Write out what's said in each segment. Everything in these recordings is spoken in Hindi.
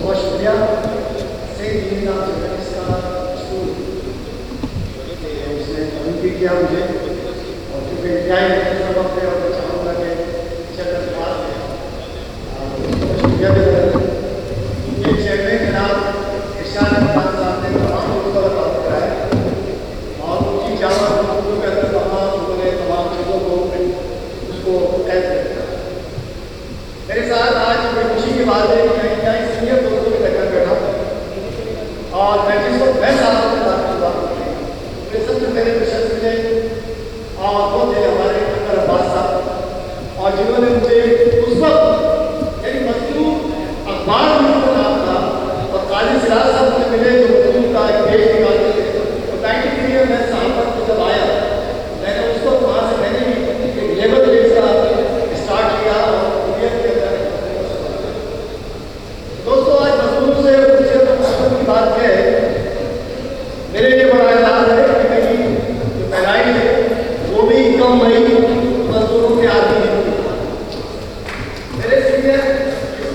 बहुत शुक्रिया सेंट लीना चिल्ड्रंस का स्कूल उसने कम्युनिटी किया मुझे, और क्योंकि इंतजाई वक्त है और मैं चाहूँगा कि टीचर का सवाल है शुक्रिया भी ये चेयरमैन जनाब इरशाद खान साहब ने तमाम लोगों का बता कराया और उनकी जामा के अंदर तमाम लोगों ने तमाम चीज़ों को उसको कैद कर दिया। मेरे साथ आज बड़ी खुशी की बात है कि मैं क्या सीनियर दोस्तों के लेकर बैठा हूँ, और मैं जिस वक्त मैं साथ में बात करूँगा मेरे सबसे पहले प्रशंस मिले और वो थे हमारे अनवर अब्बास साहब, और जिन्होंने मुझे उस वक्त यानी मजदूर अखबार में उनका नाम था और काजी सिराज साहब से मिले जो मजदूर का एक पेज निकालते थे, तो 93 में मैं साहब को जब आया मैंने उस वक्त वहाँ से मैंने भी एक लेबर पेज का स्टार्ट किया और दोस्तों आज मजदूर से की बात है। मेरे लिए बड़ा एहसास है कि मेरी जो पहलाई है वो भी कम नहीं मजदूरों के आदमी नहीं। मेरे सीनियर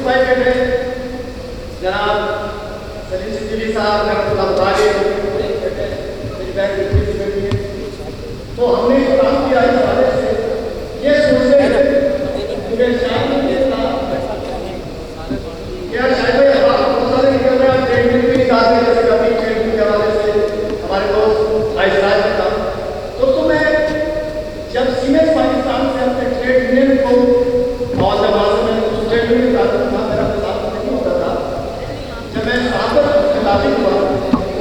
भाई बेटे जनाब सलीम सिद्दीकी साहब मेरी बहन बेटी है, तो हमने जो काम किया इस हवाले से ये सोचते हैं कि शायद क्या शायद बहुत सारे निकल रहे हैं ट्रेनिंग भी निकालते हैं, जैसे कभी ट्रेनिंग के हवाले से हमारे दोस्त आइसराज का काम। दोस्तों मैं जब सीमेंस पाकिस्तान से अपने ट्रेड यूनियन को और जब आज मैं उस ट्रेड यूनियन का मेरा साथ नहीं होता था, जब मैं साहब खिलाफी हुआ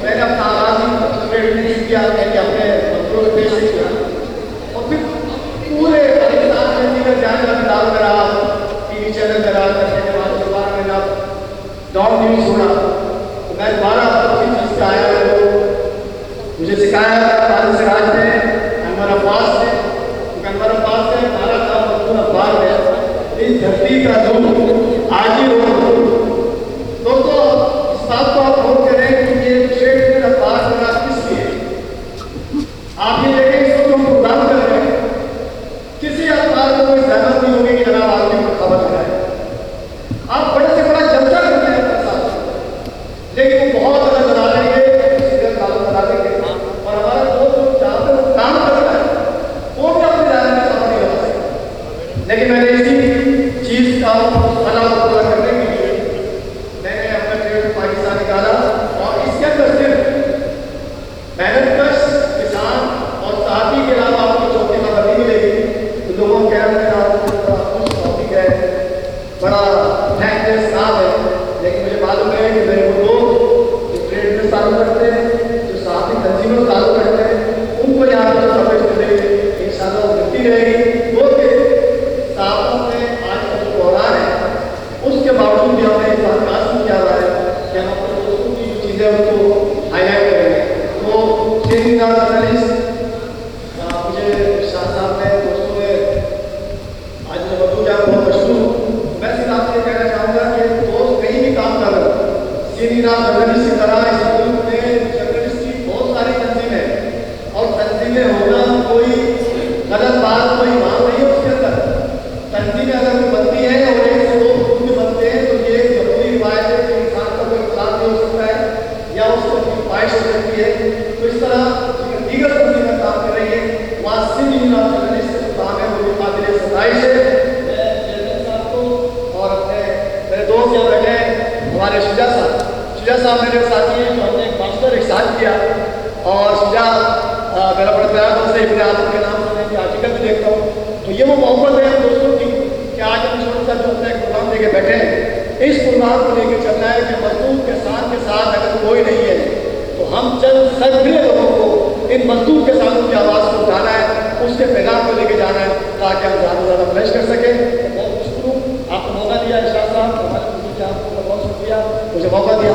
मैंने अपना आगाज ट्रेड यूनियन किया, मैंने अपने मजदूरों पेश किया और फिर पूरे पाकिस्तान में निकल जाने का डाल में रहा, टीवी चैनल में रहा करने के बाद दोबारा मैंने डॉन न्यूज सुना, तो मैं दोबारा उसी चीज़ का आया तो मुझे सिखाया काजी सिराज ने, अनवर अब्बास ने, क्योंकि अनवर अब्बास ने हमारा काम मजदूर अखबार में इस धरती का दूध आज ही हो। दोस्तों इस बात को आप नोट करें कि ये ट्रेड यूनियन अखबार बना किस लिए, आप ये देखें इसको जो हम प्रोग्राम कर रहे हैं किसी अखबार को कोई जहमत नहीं होगी कि जनाब आदमी को खबर लगाए, आप बड़े से बड़ा जलसा करते हैं अपने साथ, लेकिन वो बहुत अलग बना देंगे सीरियल कालम बना देंगे और हमारा दोस्त जहाँ पे वो काम कर रहा है वो भी अपने दायरे में खबर नहीं लगा सकता। लेकिन मैंने इसी चीज़ का फला पूरा करने के लिए मैंने अपना ट्रेड पाकिस्तान निकाला, और इसके अंदर सिर्फ मेहनतकश किसान और साथी के अलावा आपको चौथी खबर नहीं मिलेगी। तो लोगों के अंदर आपको कुछ टॉपिक है, बड़ा थैंकलेस काम है, लेकिन मुझे मालूम है कि मेरे वो लोग जो ट्रेड में ताल्लुक रखते हैं, जो साथी तंजीमों में ताल्लुक रखते हैं, उनको यहाँ पर कवरेज मिलेगी इंशाअल्लाह मिलती रहेगी। वो के साथों में आज का जो प्रोग्राम है उसके बावजूद भी हमने इस बात का हासिल किया हुआ है कि हम अपने दोस्तों की जो चीज़ें उनको हाईलाइट करेंगे। तो शेखिंग जर्नलिस्ट मुझे शाह साहब ने दोस्तों ने आज मैं मौजूद है बहुत मशहूर, मैं सिर्फ आपसे कहना चाहूँगा कि दोस्त कहीं भी काम कर रहे हो सीनियर जर्नलिस्ट की तरह इस मुल्क में जर्नलिस्ट की बहुत सारी तंजीमें हैं, और तंजीमें होना कोई गलत बात कोई मांग नहीं है उसके अंदर। तंजीमें अगर कोई बनती है और एक से दो भी बनते हैं तो ये एक जरूरी रिवायत है कि इंसान का कोई खिलाफ नहीं हो सकता है या उसको ख्वाहिश हो सकती है। तो इस तरह दीगर तंजीमें काम कर रही है, वहाँ सीनियर जर्नलिस्ट का काम है वो भी काबिल सताइश है। मैं चेयरमैन साहब को और अपने मेरे दोस्त यहाँ बैठे हैं हमारे शुजा साहब मेरे साथी हैं जो हमने एक मास्टर एक साथ किया, और शुजा मेरा बड़ा प्यारा दोस्त है, इब्ने आदम के नाम से मैं आर्टिकल भी देखता हूँ। तो ये वो मोहब्बत है दोस्तों की कि आज हम छोटा सा जो अपना एक प्रोग्राम लेके बैठे हैं, इस प्रोग्राम को लेकर चलना है कि मजदूर के साथ अगर कोई नहीं है तो हम चंद सैकड़े लोगों को इन मजदूर के साथ की आवाज़ को उठाना है, उसके पैगाम को लेके जाना है ताकि हम ज़्यादा से ज़्यादा फ्लैश कर सकें। बहुत शुक्रिया आपको मौका दिया इरशाद साहब, हमारे आपको बहुत शुक्रिया मुझे मौका दिया।